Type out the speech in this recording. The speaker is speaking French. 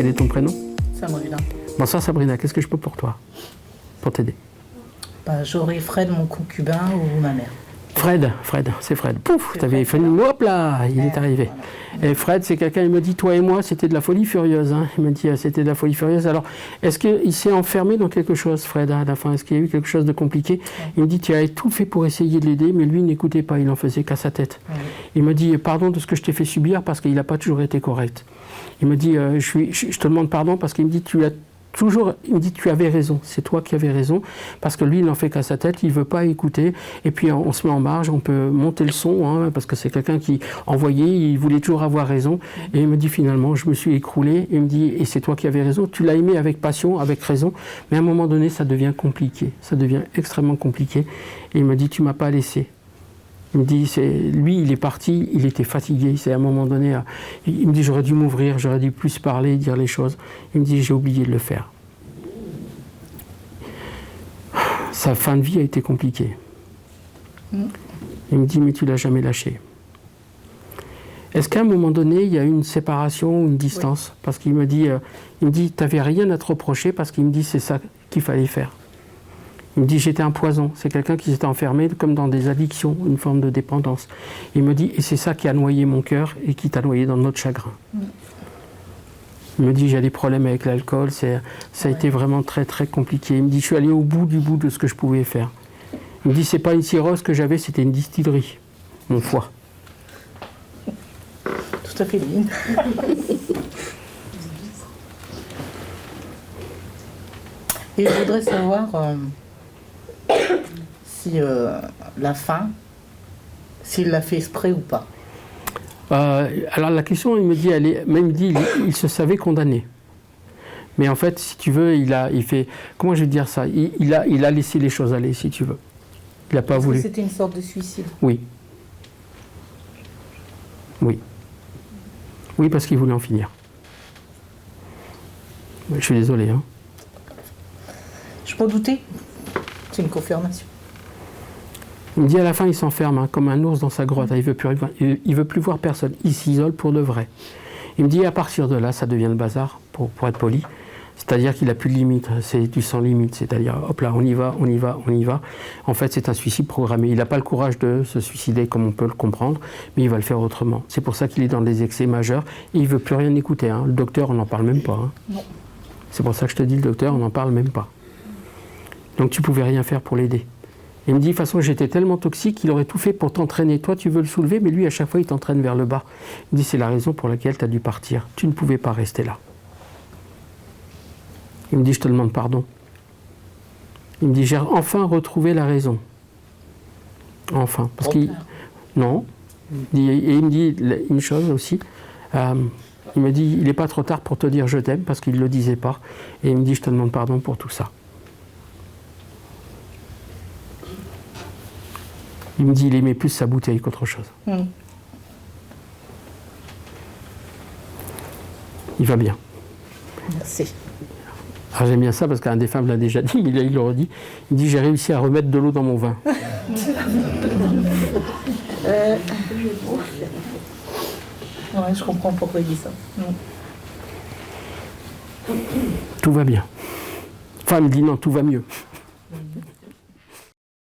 Quel est ton prénom? Sabrina. Bonsoir Sabrina, qu'est-ce que je peux pour toi? Pour t'aider? J'aurais Fred, mon concubin, ou ma mère. Fred, c'est Fred. Pouf, t'avais fait une... Hop là, il est arrivé. Voilà. Et Fred, c'est quelqu'un, il me dit, toi et moi, c'était de la folie furieuse. Hein. Il me dit, c'était de la folie furieuse. Alors, est-ce qu'il s'est enfermé dans quelque chose, Fred, à la fin? Est-ce qu'il y a eu quelque chose de compliqué? Il me dit, tu avais tout fait pour essayer de l'aider, mais lui, il n'écoutait pas, il en faisait qu'à sa tête. Il me dit, pardon de ce que je t'ai fait subir, parce qu'il n'a pas toujours été correct. Il me dit, je te demande pardon, parce qu'il me dit, il me dit, tu avais raison, c'est toi qui avais raison, parce que lui, il n'en fait qu'à sa tête, il ne veut pas écouter, et puis on se met en marge, on peut monter le son, hein, parce que c'est quelqu'un qui envoyait, il voulait toujours avoir raison, et il me dit, finalement, je me suis écroulé, et il me dit, et c'est toi qui avais raison, tu l'as aimé avec passion, avec raison, mais à un moment donné, ça devient compliqué, ça devient extrêmement compliqué, et il me dit, tu ne m'as pas laissé. Il me dit, lui, il est parti, il était fatigué. C'est à un moment donné, il me dit, j'aurais dû m'ouvrir, j'aurais dû plus parler, dire les choses. Il me dit, j'ai oublié de le faire. Sa fin de vie a été compliquée. Il me dit, mais tu l'as jamais lâché. Est-ce qu'à un moment donné, il y a eu une séparation ou une distance? Parce qu'il me dit, tu n'avais rien à te reprocher, parce qu'il me dit, c'est ça qu'il fallait faire. Il me dit, j'étais un poison. C'est quelqu'un qui s'était enfermé comme dans des addictions, une forme de dépendance. Il me dit, et c'est ça qui a noyé mon cœur et qui t'a noyé dans notre chagrin. Il me dit, j'ai des problèmes avec l'alcool, ça a été vraiment très très compliqué. Il me dit, je suis allé au bout de ce que je pouvais faire. Il me dit, c'est pas une cirrhose que j'avais, c'était une distillerie, mon foie. Tout à fait ligne. Et je voudrais savoir si la fin, s'il l'a fait exprès ou pas. Alors la question, il me dit, il se savait condamné. Mais en fait, si tu veux, il fait, comment je vais dire ça, il a laissé les choses aller, si tu veux. Il n'a pas voulu. C'était une sorte de suicide. Oui. Oui. Oui, parce qu'il voulait en finir. Je suis désolé, hein. Je peux douter. C'est une confirmation. Il me dit à la fin, il s'enferme hein, comme un ours dans sa grotte. Il veut plus voir personne. Il s'isole pour de vrai. Il me dit à partir de là, ça devient le bazar, pour être poli. C'est-à-dire qu'il n'a plus de limite. C'est du sans limite. C'est-à-dire, hop là, on y va. En fait, c'est un suicide programmé. Il n'a pas le courage de se suicider comme on peut le comprendre, mais il va le faire autrement. C'est pour ça qu'il est dans des excès majeurs. Et il ne veut plus rien écouter. Hein. Le docteur, on n'en parle même pas. Hein. Non. C'est pour ça que je te dis, le docteur, on n'en parle même pas. Donc tu ne pouvais rien faire pour l'aider. Il me dit, de toute façon, j'étais tellement toxique qu'il aurait tout fait pour t'entraîner. Toi, tu veux le soulever, mais lui, à chaque fois, il t'entraîne vers le bas. Il me dit, c'est la raison pour laquelle tu as dû partir. Tu ne pouvais pas rester là. Il me dit, je te demande pardon. Il me dit, j'ai enfin retrouvé la raison. Enfin. Parce qu'il... Non. Et il me dit une chose aussi. Il me dit, il n'est pas trop tard pour te dire je t'aime, parce qu'il ne le disait pas. Et il me dit, je te demande pardon pour tout ça. Il me dit il aimait plus sa bouteille qu'autre chose. Il va bien. Merci. Alors j'aime bien ça parce qu'un des femmes l'a déjà dit, mais il le redit. Il dit j'ai réussi à remettre de l'eau dans mon vin. Ouais, je comprends pourquoi il dit ça. Tout va bien. Enfin, il me dit non, tout va mieux.